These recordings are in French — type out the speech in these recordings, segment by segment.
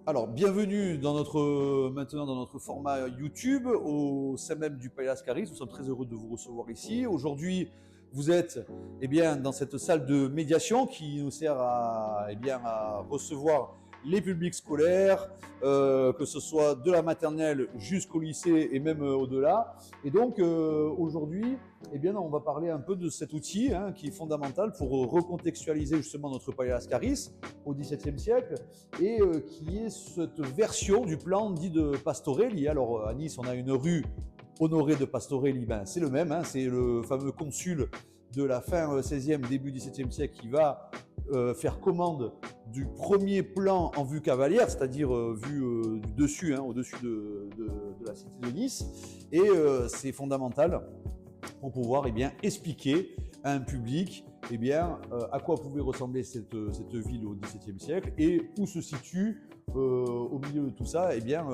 Alors, bienvenue maintenant dans notre format YouTube au sein même du Palais Lascaris. Nous sommes très heureux de vous recevoir ici. Aujourd'hui, vous êtes dans cette salle de médiation qui nous sert à recevoir les publics scolaires, que ce soit de la maternelle jusqu'au lycée et même au-delà. Et donc aujourd'hui, on va parler un peu de cet outil qui est fondamental pour recontextualiser justement notre Palais Lascaris au XVIIe siècle et qui est cette version du plan dit de Pastorelli. Alors à Nice, on a une rue Honoré de Pastorelli, c'est le même, c'est le fameux consul de la fin 16e, début 17e siècle qui va faire commande du premier plan en vue cavalière, c'est-à-dire vue du dessus, au-dessus de la cité de Nice. Et c'est fondamental pour pouvoir expliquer à un public à quoi pouvait ressembler cette ville au XVIIe siècle et où se situe au milieu de tout ça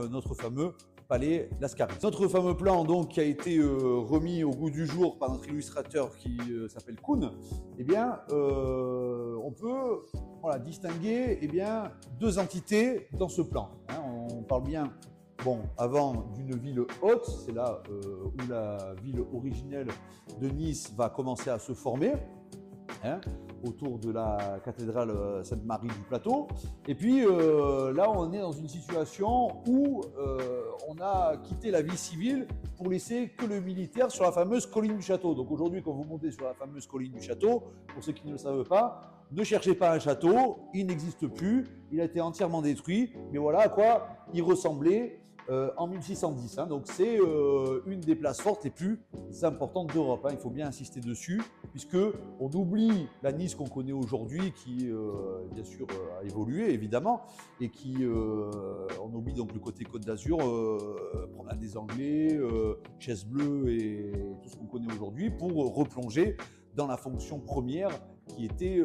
notre fameux Palais Lascaris. Notre fameux plan donc qui a été remis au goût du jour par notre illustrateur qui s'appelle Kuhn, on peut distinguer deux entités dans ce plan. On parle bien avant d'une ville haute, c'est là où la ville originelle de Nice va commencer à se former, autour de la cathédrale Sainte-Marie du Plateau. Et puis là, on est dans une situation où on a quitté la vie civile pour laisser que le militaire sur la fameuse colline du château. Donc aujourd'hui, quand vous montez sur la fameuse colline du château, pour ceux qui ne le savent pas, ne cherchez pas un château, il n'existe plus, il a été entièrement détruit, mais voilà à quoi il ressemblait en 1610. Donc c'est une des places fortes les plus importantes d'Europe. Il faut bien insister dessus, puisque on oublie la Nice qu'on connaît aujourd'hui, qui bien sûr a évolué évidemment, et qui on oublie donc le côté Côte d'Azur, promenade des Anglais, Chaise Bleue et tout ce qu'on connaît aujourd'hui, pour replonger dans la fonction première qui était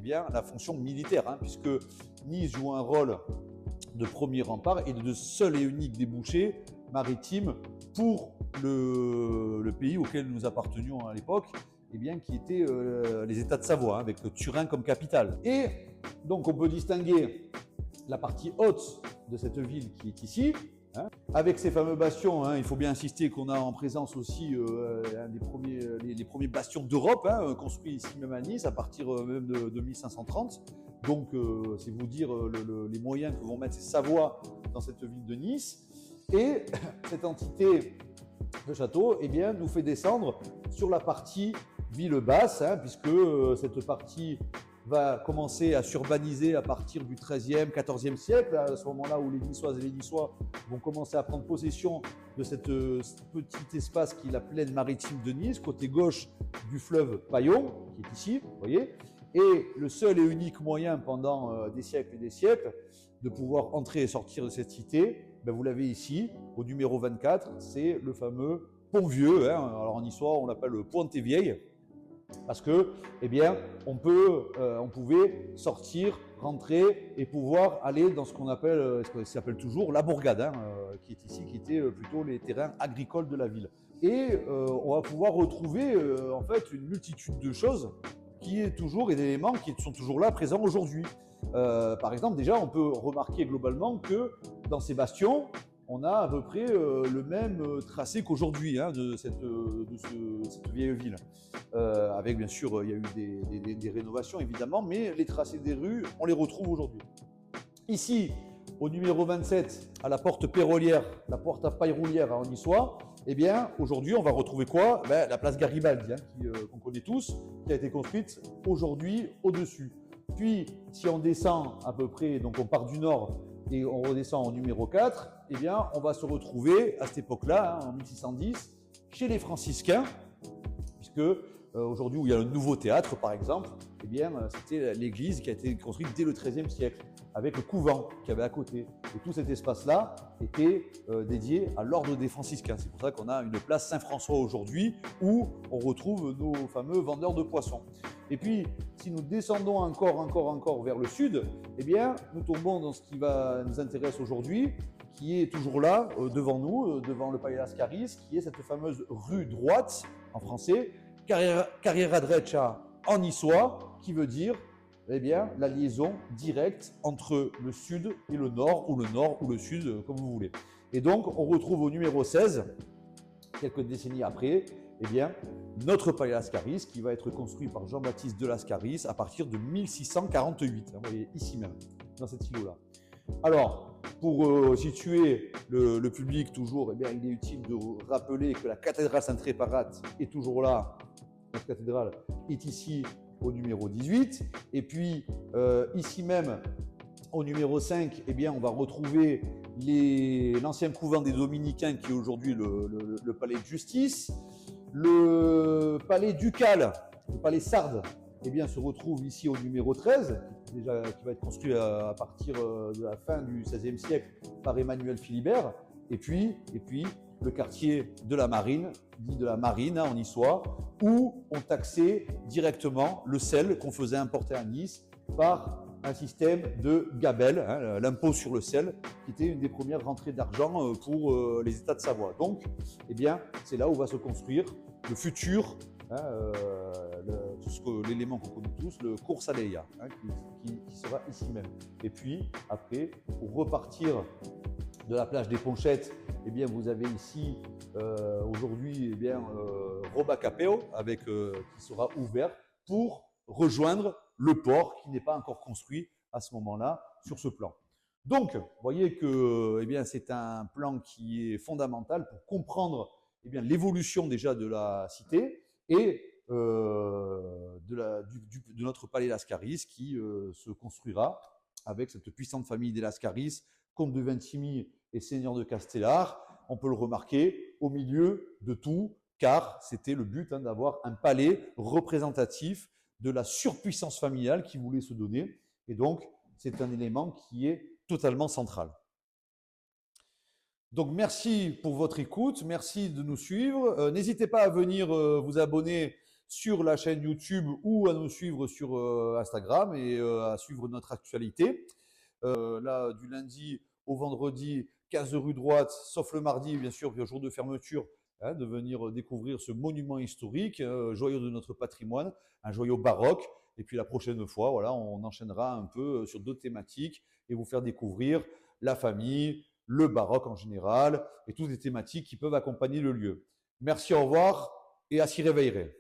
la fonction militaire, puisque Nice joue un rôle de premier rempart et de seul et unique débouché maritime pour le pays auquel nous appartenions à l'époque, qui était les États de Savoie, avec Turin comme capitale. Et donc on peut distinguer la partie haute de cette ville qui est ici, avec ces fameux bastions. Il faut bien insister qu'on a en présence aussi les premiers bastions d'Europe, construits ici même à Nice à partir même de 1530. Donc c'est vous dire les moyens que vont mettre ces Savoies dans cette ville de Nice. Et cette entité de château nous fait descendre sur la partie ville basse, puisque cette partie va commencer à s'urbaniser à partir du XIIIe, XIVe siècle, à ce moment-là où les Niçoises et les Niçois vont commencer à prendre possession de ce petit espace qui est la plaine maritime de Nice, côté gauche du fleuve Paillon, qui est ici, vous voyez. Et le seul et unique moyen pendant des siècles et des siècles de pouvoir entrer et sortir de cette cité, vous l'avez ici, au numéro 24, c'est le fameux Pont Vieux. Alors en niçois, on l'appelle le Pointe Vieille, parce que, on pouvait sortir, rentrer et pouvoir aller dans ce qu'on appelle, ce qui s'appelle toujours la bourgade, qui est ici, qui était plutôt les terrains agricoles de la ville. Et on va pouvoir retrouver en fait une multitude de choses qui est toujours, et d'éléments qui sont toujours là, présents aujourd'hui. Par exemple, déjà, on peut remarquer globalement que dans ces bastions, on a à peu près le même tracé qu'aujourd'hui de cette vieille ville. Avec bien sûr, il y a eu des rénovations évidemment, mais les tracés des rues, on les retrouve aujourd'hui. Ici, au numéro 27, à la porte Pérolière, la porte à Paille-Roulière en niçois, aujourd'hui, on va retrouver quoi? La place Garibaldi, qu'on connaît tous, qui a été construite aujourd'hui au-dessus. Puis, si on descend à peu près, donc on part du nord et on redescend au numéro 4, on va se retrouver à cette époque-là, en 1610, chez les franciscains, puisque aujourd'hui où il y a le nouveau théâtre par exemple, c'était l'église qui a été construite dès le XIIIe siècle, avec le couvent qu'il y avait à côté. Et tout cet espace-là était dédié à l'ordre des franciscains. C'est pour ça qu'on a une place Saint-François aujourd'hui, où on retrouve nos fameux vendeurs de poissons. Et puis, si nous descendons encore vers le sud, nous tombons dans ce qui nous intéresse aujourd'hui, qui est toujours là, devant nous, devant le Palais Lascaris, qui est cette fameuse rue droite, en français, Carriera Drecha en niçois, qui veut dire eh bien, la liaison directe entre le sud et le nord ou le sud, comme vous voulez. Et donc, on retrouve au numéro 16, quelques décennies après, eh bien, notre palais Lascaris qui va être construit par Jean-Baptiste de Lascaris à partir de 1648. Vous voyez, ici même, dans cette îlot-là. Alors, pour situer le public toujours, eh bien, il est utile de rappeler que la cathédrale Sainte-Réparate est toujours là. Notre cathédrale est ici au numéro 18. Et puis, ici même, au numéro 5, eh bien, on va retrouver l'ancien couvent des Dominicains qui est aujourd'hui le palais de justice. Le palais ducal, le palais Sardes, eh bien, se retrouve ici au numéro 13, qui va être construit à partir de la fin du XVIe siècle par Emmanuel Philibert. Et puis le quartier de la Marine, dit de la Marine en niçois, où on taxait directement le sel qu'on faisait importer à Nice par un système de gabelle, l'impôt sur le sel, qui était une des premières rentrées d'argent pour les États de Savoie. Donc, eh bien, c'est là où va se construire le futur, l'élément qu'on connaît tous, le Cours Saleia, qui sera ici même. Et puis, après, pour repartir de la plage des Ponchettes, eh bien, vous avez ici aujourd'hui Robacapéo, qui sera ouvert pour rejoindre le port qui n'est pas encore construit à ce moment-là sur ce plan. Donc, vous voyez que c'est un plan qui est fondamental pour comprendre l'évolution déjà de la cité et de notre palais Lascaris qui se construira avec cette puissante famille des Lascaris, comte de Vintimille et seigneur de Castellar. On peut le remarquer au milieu de tout, car c'était le but d'avoir un palais représentatif de la surpuissance familiale qu'il voulait se donner. Et donc, c'est un élément qui est totalement central. Donc, merci pour votre écoute, merci de nous suivre. N'hésitez pas à venir vous abonner sur la chaîne YouTube ou à nous suivre sur Instagram et à suivre notre actualité. Là, du lundi au vendredi, 15 rue droite, sauf le mardi, bien sûr, puis au jour de fermeture, de venir découvrir ce monument historique, joyau de notre patrimoine, un joyau baroque. Et puis la prochaine fois, voilà, on enchaînera un peu sur d'autres thématiques et vous faire découvrir la famille, le baroque en général et toutes les thématiques qui peuvent accompagner le lieu. Merci, au revoir et à s'y réveiller.